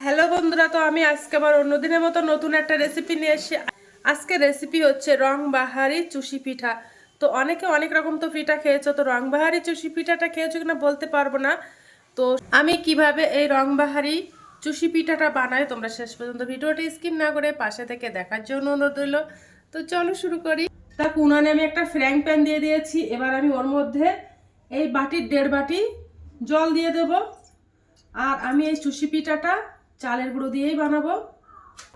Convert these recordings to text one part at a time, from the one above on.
Hello বন্ধুরা, তো আমি আজকে আবার অন্যদিনের মতো নতুন একটা রেসিপি নিয়ে এসেছি। আজকে রেসিপি হচ্ছে রংবাহারি চুষি পিঠা। তো অনেকে অনেক রকম তো পিঠা খেয়েছো, তো রংবাহারি চুষি পিঠাটা খেয়েছো কিনা বলতে পারবো না। তো আমি কিভাবে এই রংবাহারি চুষি পিঠাটা বানাই, তোমরা শেষ পর্যন্ত ভিডিওটি স্কিপ না করে পাশে থেকে দেখার জন্য অনুরোধ রইল। তো চলো শুরু করি। তা উনানে আমি একটা ফ্রাইং প্যান দিয়ে দিয়েছি। এবার আমি ওর মধ্যে এই বাটির 1.5 বাটি জল দিয়ে দেব। আর আমি এই চুষি পিঠাটা চালের গুঁড়ো দিয়েই বানাবো।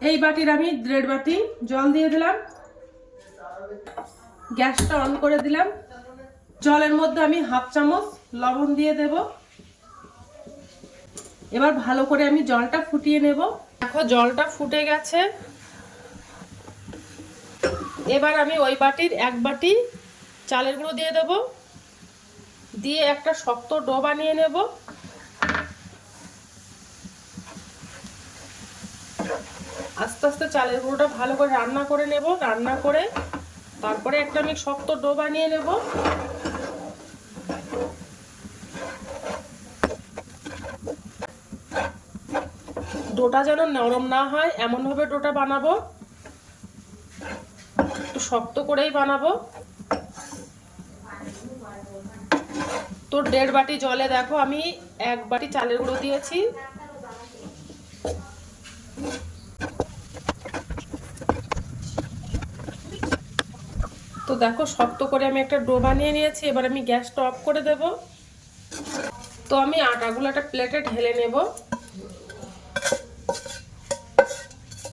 এই বাটির আমি 1.5 বাটি জল দিয়ে দিলাম। গ্যাসটা অন করে দিলাম। জলের মধ্যে আমি 1/2 চামচ লবণ দিয়ে দেব। এবার ভালো করে আমি জলটা ফুটিয়ে নেব। দেখো জলটা ফুটে গেছে। এবার আমি ওই বাটির 1 বাটি চালের গুঁড়ো দিয়ে দেব, দিয়ে একটা শক্ত ডো বানিয়ে নেব। আস্তে আস্তে চালের গুঁড়োটা ভালো করে রান্না করে নেব। রান্না করে তারপরে একটা আমি শক্ত ডো বানিয়ে নেব। ডোটা যেন নরম না হয় এমনভাবে ডোটা বানাবো, একটু শক্ত করেই বানাবো। তো 1.5 বাটি জলে দেখো আমি 1 বাটি চালের গুঁড়ো দিয়েছি। তো দেখো শক্ত করে আমি একটা ডো বানিয়ে নিয়েছি। এবার আমি গ্যাসটা অফ করে দেব। তো আমি আটাগুলো একটা প্লেটে ঢেলে নেব।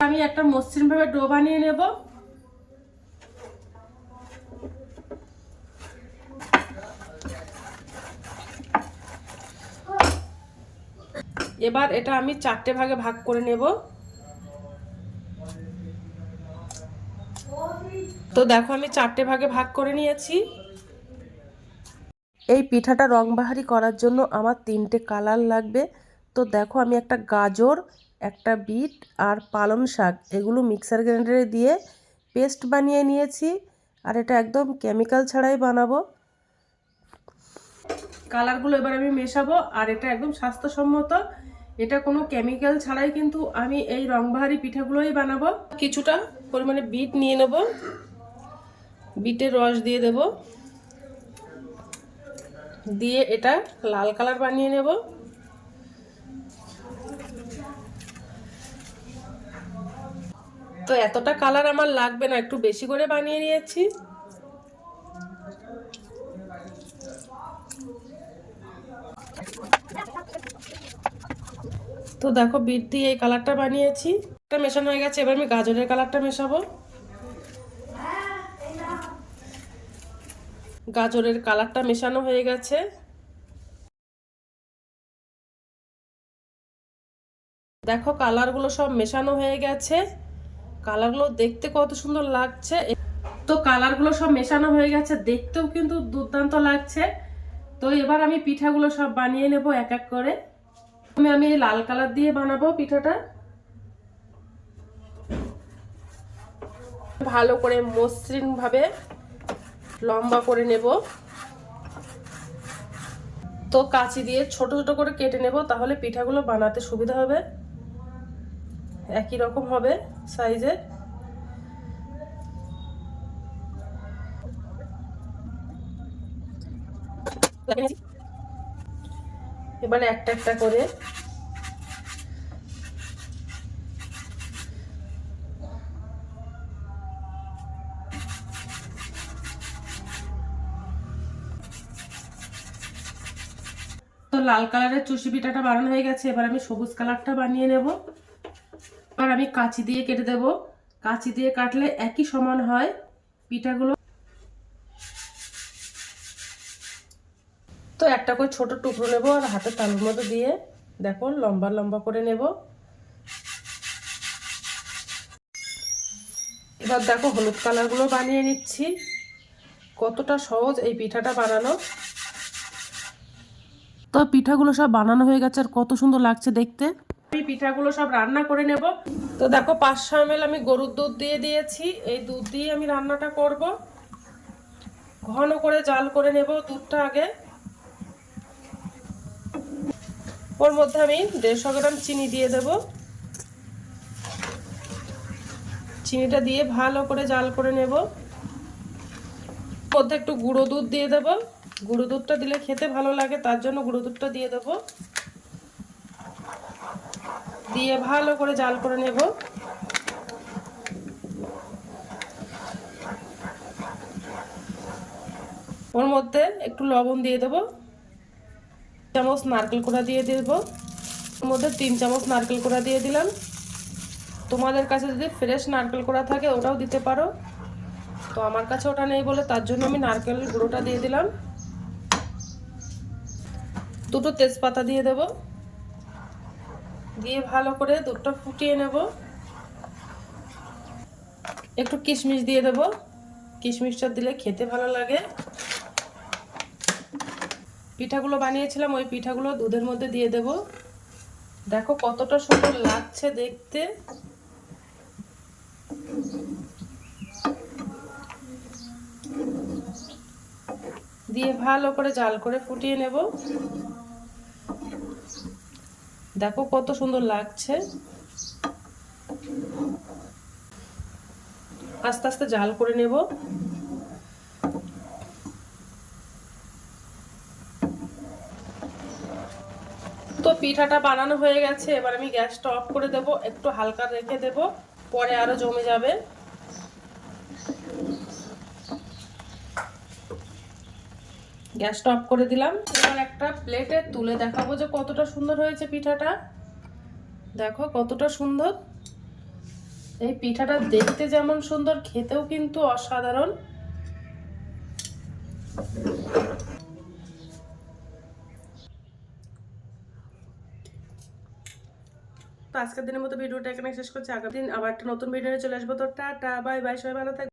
আমি একটা মসৃণ ভাবে ডো বানিয়ে নেব। এবার এটা আমি 4টে ভাগে ভাগ করে নেব। তো দেখো আমি 4টে ভাগে ভাগ করে নিয়েছি। এই পিঠাটা রংবাহারি করার জন্য আমার 3টে কালার লাগবে। তো দেখো আমি একটা গাজর, একটা বিট আর পালং শাক এগুলো মিক্সার গ্রাইন্ডারে দিয়ে পেস্ট বানিয়ে নিয়েছি। আর এটা একদম কেমিক্যাল ছাড়াই বানাবো। কালারগুলো এবার আমি মেশাবো। আর এটা একদম স্বাস্থ্যসম্মত, এটা কোনো কেমিক্যাল ছাড়াই কিন্তু আমি এই রংবাহারি পিঠাগুলোই বানাবো। কিছুটা পরিমাণে বিট নিয়ে নেব, বিটের রস দিয়ে দেব, দিয়ে এটা লাল কালার বানিয়ে নেব। তো এতটা কালার আমার লাগবে না, একটু বেশি করে বানিয়ে নিয়েছি। তো দেখো বিট দিয়ে এই কালারটা বানিয়েছি, এটা মেশানো হয়ে গেছে। এবার আমি গাজরের কালারটা মেশাবো। গাজরের কালারটা মেশানো হয়ে গেছে। দেখো কালারগুলো সব মেশানো হয়ে গেছে। কালারগুলো দেখতে কত সুন্দর লাগছে। তো কালারগুলো সব মেশানো হয়ে গেছে, দেখতেও কিন্তু দুর্দান্ত লাগছে। তো এবার আমি পিঠাগুলো সব বানিয়ে নেব এক এক করে। আমি লাল কালার দিয়ে বানাবো পিঠাটা। ভালো করে মসৃণ ভাবে লম্বা করে নেব। তো কাঁচি দিয়ে ছোট ছোট করে কেটে নেব, তাহলে পিঠাগুলো বানাতে সুবিধা হবে, একই রকম হবে সাইজের। এবারে একটা একটা করে তো লাল কালারের চুষি পিঠাটা বানানো হয়ে গেছে। এবার আমি সবুজ কালারটা বানিয়ে নেব। আর আমি কাঁচি দিয়ে কেটে দেব। কাঁচি দিয়ে কাটলে একই সমান হয় পিঠাগুলো। তো একটা করে ছোট টুকরো নেব আর হাতের তালুর মধ্যে দিয়ে দেখো লম্বা লম্বা করে নেব। এবার দেখো হলুদ কালারগুলো বানিয়ে নিচ্ছি। কতটা সহজ এই পিঠাটা বানানো। তো পিঠাগুলো সব বানানো হয়ে গেছে, আর কত সুন্দর লাগছে দেখতে। আমি পিঠাগুলো সব রান্না করে নেব। তো দেখো 500 ml আমি গরুর দুধ দিয়ে দিয়েছি। এই দুধ দিয়ে আমি রান্নাটা করব। ঘন করে জাল করে নেব দুধটা আগে। ওর মধ্যে আমি 150 গ্রাম চিনি দিয়ে দেব। চিনিটা দিয়ে ভালো করে জাল করে নেব। মধ্যে একটু গুঁড়ো দুধ দিয়ে দেব। গুঁড়ো দুধটা দিলে খেতে ভালো লাগে, তার জন্য গুঁড়ো দুধটা দিয়ে দেব। দিয়ে ভালো করে জাল করে নেব। ওর মধ্যে একটু লবণ দিয়ে দেব, চামচ নারকেল কোড়া দিয়ে দেব। ওর মধ্যে 3 চামচ নারকেল কোড়া দিয়ে দিলাম। তোমাদের কাছে যদি ফ্রেশ নারকেল কোড়া থাকে ওটাও দিতে পারো, তো আমার কাছে ওটা নেই বলে তার জন্য আমি নারকেল গুঁড়োটা দিয়ে দিলাম। 2টো তেজপাতা দিয়ে দেব। দিয়ে ভালো করে দুধটা ফুটিয়ে নেব। একটু কিশমিশ দিয়ে দেব, কিশমিশটা দিলে খেতে ভালো লাগে। পিঠাগুলো বানিয়েছিলাম ওই পিঠাগুলো দুধের মধ্যে দিয়ে দেব। দেখো কতটা সুন্দর লাগছে দেখতে। দিয়ে ভালো করে জাল করে ফুটিয়ে নেব। দেখো কত সুন্দর লাগছে। আস্তে আস্তে জাল করে নেব। তো পিঠাটা বানানো হয়ে গেছে, এবার আমি গ্যাসটা অফ করে দেব। একটু হালকা রেখে দেব, পরে আরো জমে যাবে। গ্যাসটা অফ করে দিলাম। এবার একটা প্লেটে তুলে দেখাবো যে কতটা সুন্দর হয়েছে পিঠাটা। দেখো কতটা সুন্দর। এই পিঠাটা দেখতে যেমন সুন্দর, খেতেও কিন্তু অসাধারণ। তো আজকের দিনের মতো ভিডিওটা এখানে শেষ করছি। আগামী দিন আবার একটা নতুন ভিডিও নিয়ে চলে আসবো। তো টাটা বাই বাই, সবাই ভালো থাকবে।